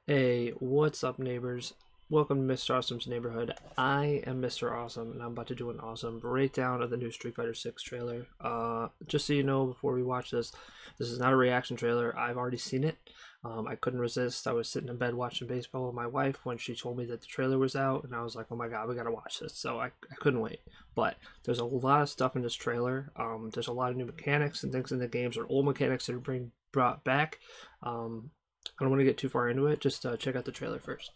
Hey, what's up, neighbors? Welcome to Mr. Awesome's Neighborhood. I am Mr. Awesome, and I'm about to do an awesome breakdown of the new Street Fighter 6 trailer. Just so you know, before we watch this is not a reaction trailer. I've already seen it. I couldn't resist. I was sitting in bed watching baseball with my wife when she told me that the trailer was out, and I was like, oh my god, we gotta watch this. So I couldn't wait. But there's a lot of stuff in this trailer. There's a lot of new mechanics and things in the games, or old mechanics that are being brought back. I don't want to get too far into it. Just check out the trailer first.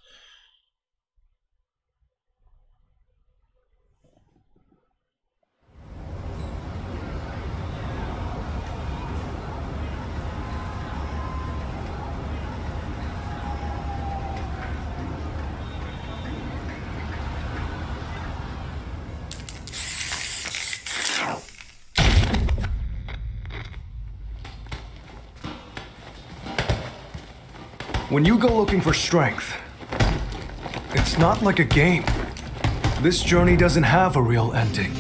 When you go looking for strength, it's not like a game. This journey doesn't have a real ending.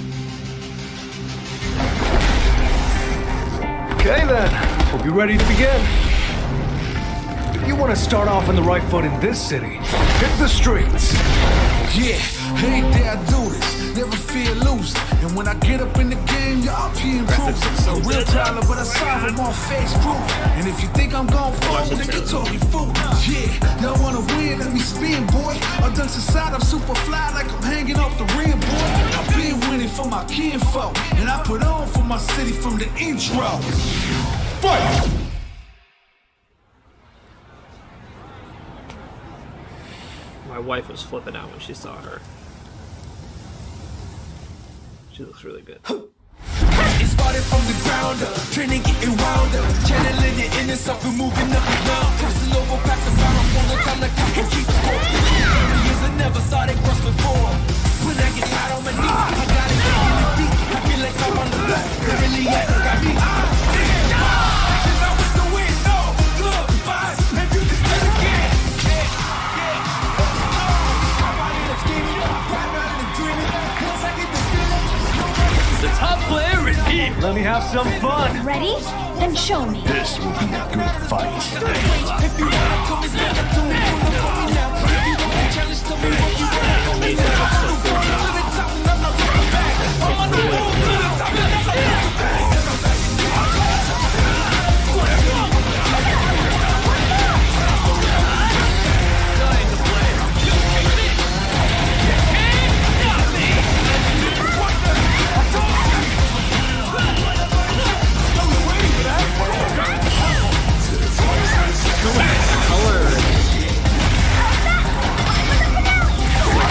Okay then, hope you're ready to begin. If you want to start off on the right foot in this city, hit the streets. Yeah, every day I do this, never feel loose. And when I get up in the game, y'all be improved. A real problem, but I solve them on face proof. And if you think I'm gon' fall, then you talking fool. Yeah, y'all wanna win, let me spin, boy. I'm done inside, I'm super fly like I'm hanging off the rim, boy. I've been winning for my kinfolk, and I put on for my city from the intro. Fight! My wife was flipping out when she saw her. She looks really good. It started from the ground up, training getting wound up, channeling your inner self and moving up and down. Crossing over past the barrel, full of time like I can keep score. Years I never thought it crossed before. When I get tired on my knees, I gotta get in the deep. I feel like I'm on the block, they really got me. Since I was the win, no, good, fine, if you just do it again. The top player is here! Let me have some fun. Ready? Then show me. This will be a good fight. If you wanna come and stand up to me, now. If you don't challenge to me, what you want to the top and I'm not looking back. I'm on the road to the top and I'm not looking back.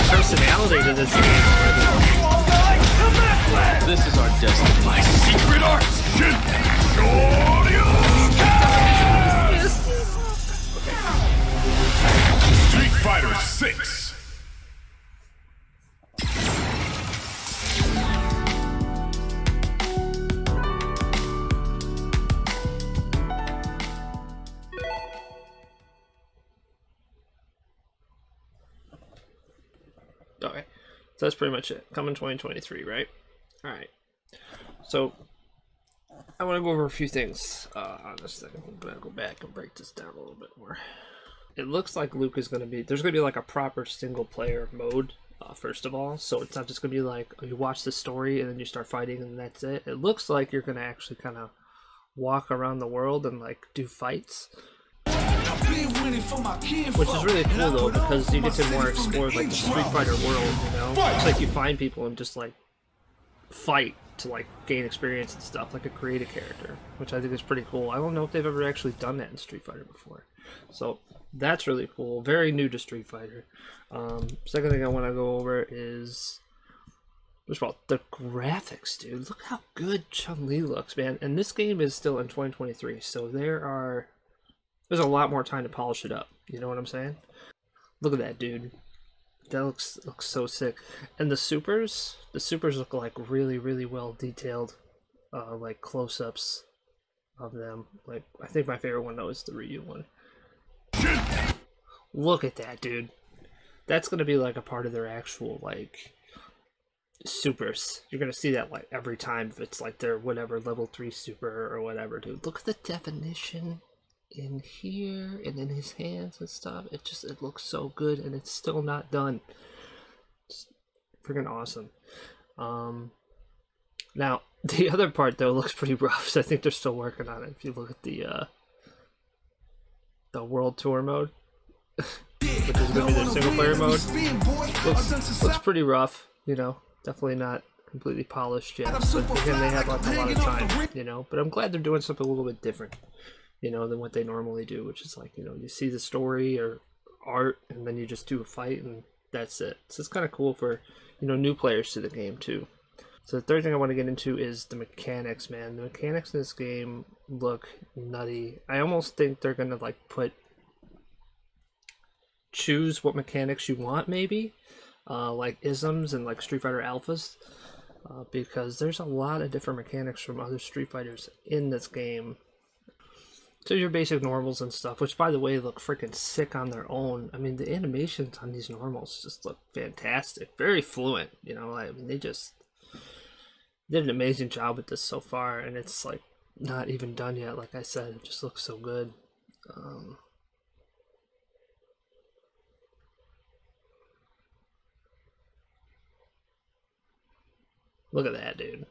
Personality to this game. This is our destiny. My secret arts! Street Fighter 6. Okay, so that's pretty much it. Coming 2023, right? All right. So I want to go over a few things on this thing. I'm gonna go back and break this down a little bit more. It looks like Luke is gonna be. There's gonna be like a proper single player mode. First of all, so it's not just gonna be like you watch the story and then you start fighting and that's it. It looks like you're gonna actually kind of walk around the world and like do fights. Which is really cool though, because you get to more explore like the Street Fighter world, you know? It's like you find people and just like fight to like gain experience and stuff, like a create a character, which I think is pretty cool. I don't know if they've ever actually done that in Street Fighter before. So that's really cool. Very new to Street Fighter. Second thing I want to go over is first of all, the graphics, dude. Look how good Chun-Li looks, man. And this game is still in 2023, so there's a lot more time to polish it up. You know what I'm saying? Look at that, dude. That looks so sick. And the supers look like really, really well detailed, like close-ups of them. Like, I think my favorite one though is the Ryu one. Look at that, dude. That's gonna be like a part of their actual like supers. You're gonna see that like every time if it's like their whatever level 3 super or whatever, dude. Look at the definition. in here and in his hands and stuff. It looks so good, and it's still not done. It's freaking awesome. Now the other part though looks pretty rough, so I think they're still working on it. If you look at the world tour mode, which is gonna be the single player mode, looks pretty rough, you know, definitely not completely polished yet, but again, they have like a lot of time, you know, but I'm glad they're doing something a little bit different, you know, than what they normally do, which is like, you know, you see the story or art and then you just do a fight and that's it. So it's kind of cool for, you know, new players to the game too. So the third thing I want to get into is the mechanics, man. The mechanics in this game look nutty. I almost think they're gonna like choose what mechanics you want, maybe like isms and like Street Fighter Alphas, because there's a lot of different mechanics from other Street Fighters in this game. So your basic normals and stuff, which by the way look freaking sick on their own. I mean, the animations on these normals just look fantastic, very fluent, you know. I mean, they just did an amazing job with this so far, and it's like not even done yet. Like I said, it just looks so good. Look at that, dude.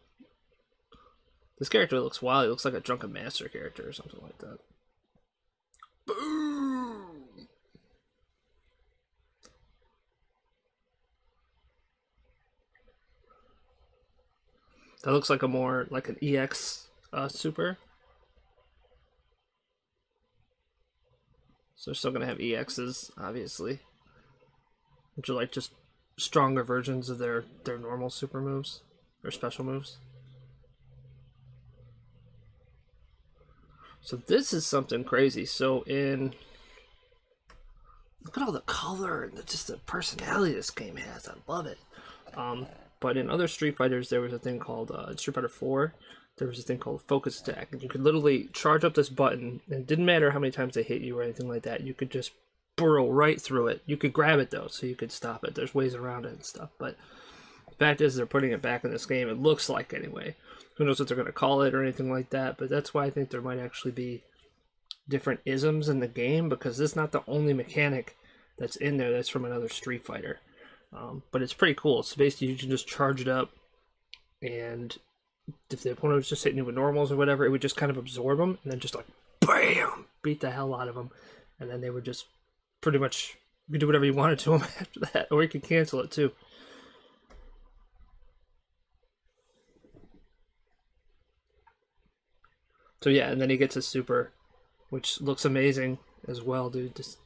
This character looks wild. He looks like a Drunken Master character or something like that. Boom! That looks like a more like an EX super. So they're still gonna have EXs, obviously, which are like just stronger versions of their normal super moves or special moves. So this is something crazy. So look at all the color and just the personality this game has. I love it. But in other Street Fighters, there was a thing called Street Fighter 4. There was a thing called Focus Attack, and you could literally charge up this button, and it didn't matter how many times they hit you or anything like that. You could just burrow right through it. You could grab it though, so you could stop it. There's ways around it and stuff. But the fact is, they're putting it back in this game. It looks like, anyway. Who knows what they're going to call it or anything like that? But that's why I think there might actually be different isms in the game, because this is not the only mechanic that's in there that's from another Street Fighter. But it's pretty cool. So basically, you can just charge it up, and if the opponent was just hitting you with normals or whatever, it would just kind of absorb them, and then just like BAM! Beat the hell out of them, and then they would just pretty much, you could do whatever you wanted to them after that, or you could cancel it too. So yeah, and then he gets his super, which looks amazing as well, dude. Just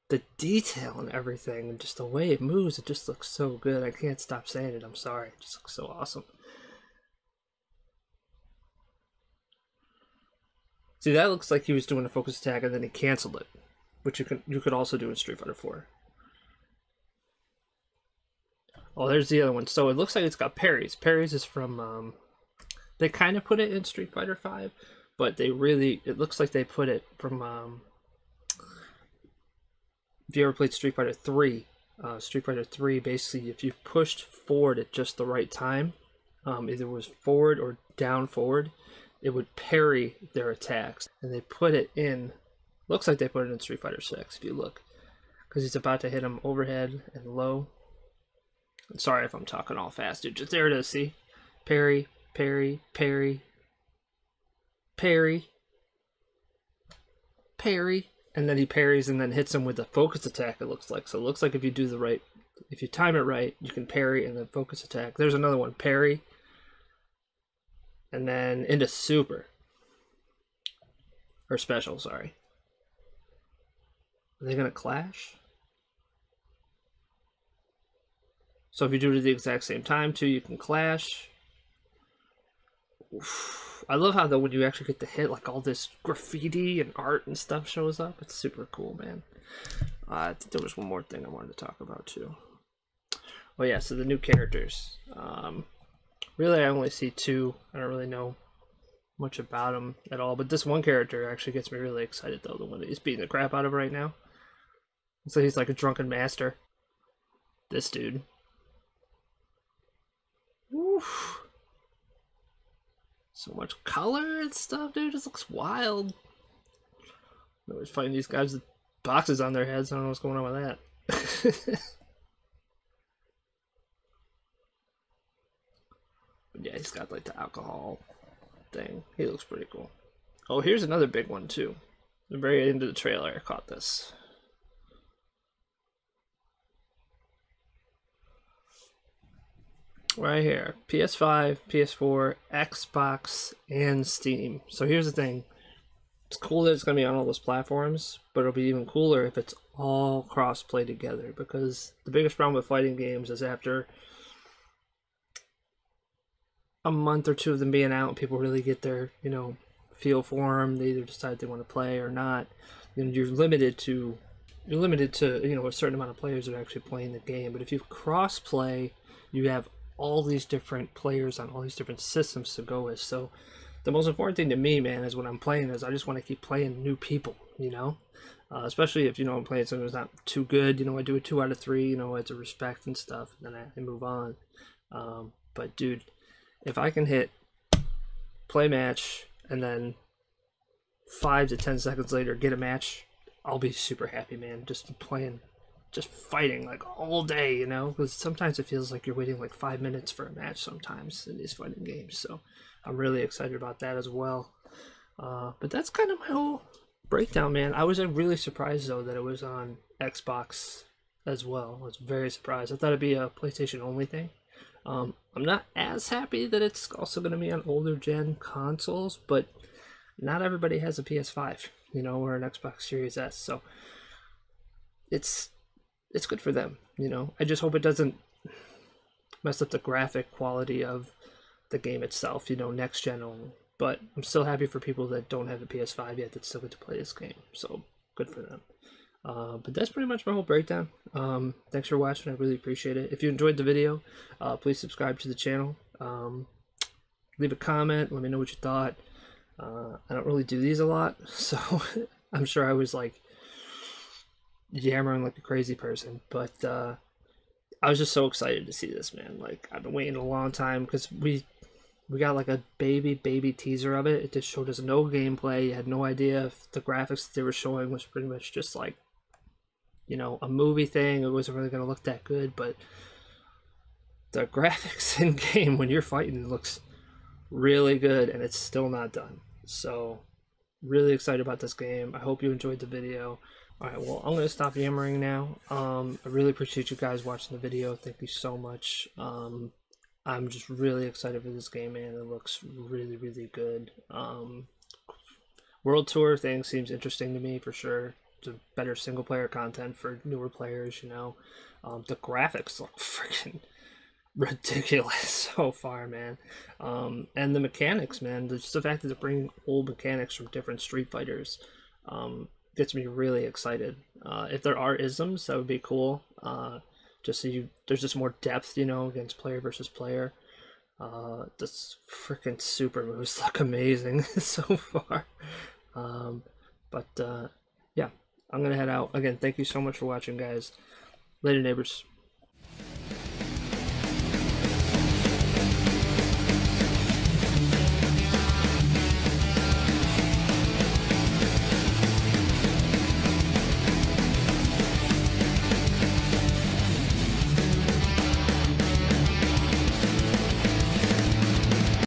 the detail and everything, and just the way it moves, it just looks so good. I can't stop saying it. I'm sorry. It just looks so awesome. See, that looks like he was doing a focus attack and then he canceled it, which you could also do in Street Fighter 4. Oh, there's the other one. So it looks like it's got parries. Parries is from they kind of put it in Street Fighter 5, but it looks like they put it from if you ever played Street Fighter 3, basically, if you pushed forward at just the right time, either it was forward or down forward, it would parry their attacks. And they put it in, looks like they put it in Street Fighter 6, if you look. Because he's about to hit him overhead and low. I'm sorry if I'm talking all fast, dude. Just there it is, see? Parry, parry, parry, parry, parry. And then he parries and then hits him with a focus attack, it looks like. So it looks like if you do if you time it right, you can parry and then focus attack. There's another one, parry. And then into super. Or special, sorry. Are they going to clash? So if you do it at the exact same time, too, you can clash. Oof. I love how, though, when you actually get the hit, like all this graffiti and art and stuff shows up. It's super cool, man. I think there was one more thing I wanted to talk about, too. Oh, yeah, so the new characters. Really, I only see two. I don't really know much about them at all. But this one character actually gets me really excited, though. The one that he's beating the crap out of right now. So he's like a drunken master. This dude. Woof. So much color and stuff, dude. This looks wild. I always find these guys with boxes on their heads. I don't know what's going on with that. But yeah, he's got like the alcohol thing. He looks pretty cool. Oh, here's another big one too. The very end of the trailer, I caught this. Right here, PS5, PS4, Xbox, and Steam. So here's the thing. It's cool that it's going to be on all those platforms, but it'll be even cooler if it's all cross-play together, because the biggest problem with fighting games is after a month or two of them being out, people really get their, you know, feel for them. They either decide they want to play or not. Then you're limited to, you know, a certain amount of players that are actually playing the game. But if you cross-play, you have all these different players on all these different systems to go with. So the most important thing to me, man, is when I'm playing is I just want to keep playing new people, you know, especially if, you know, I'm playing something that's not too good. You know, I do a 2 out of 3, you know, it's a respect and stuff, and then I move on. But dude, if I can hit play match and then 5 to 10 seconds later get a match, I'll be super happy, man. Just playing, just fighting like all day, you know, because sometimes it feels like you're waiting like 5 minutes for a match sometimes in these fighting games. So I'm really excited about that as well. But that's kind of my whole breakdown, man. I was really surprised though that it was on Xbox as well. I was very surprised. I thought it'd be a PlayStation only thing. I'm not as happy that it's also going to be on older gen consoles, but not everybody has a PS5, you know, or an Xbox Series S, so it's good for them, you know. I just hope it doesn't mess up the graphic quality of the game itself, you know, next gen only. But I'm still happy for people that don't have a PS5 yet that still get to play this game, so good for them. But that's pretty much my whole breakdown. Thanks for watching. I really appreciate it. If you enjoyed the video, please subscribe to the channel. Leave a comment. Let me know what you thought. I don't really do these a lot, so I'm sure I was like yammering like a crazy person. But I was just so excited to see this, man. Like, I've been waiting a long time because we got like a baby teaser of it. It just showed us no gameplay. You had no idea if the graphics that they were showing was pretty much just like, you know, a movie thing. It wasn't really going to look that good, but the graphics in game when you're fighting looks really good, and it's still not done. So really excited about this game. I hope you enjoyed the video. Alright, well, I'm going to stop yammering now. I really appreciate you guys watching the video. Thank you so much. I'm just really excited for this game, man. It looks really good. World Tour thing seems interesting to me for sure. It's better single player content for newer players, you know. The graphics look freaking ridiculous so far, man. And the mechanics, man. Just the fact that they're bringing old mechanics from different Street Fighters gets me really excited. If there are isms, that would be cool. Just so there's just more depth, you know, against player versus player. This freaking super moves look amazing so far. Yeah, I'm gonna head out. Again, thank you so much for watching, guys. Later, neighbors.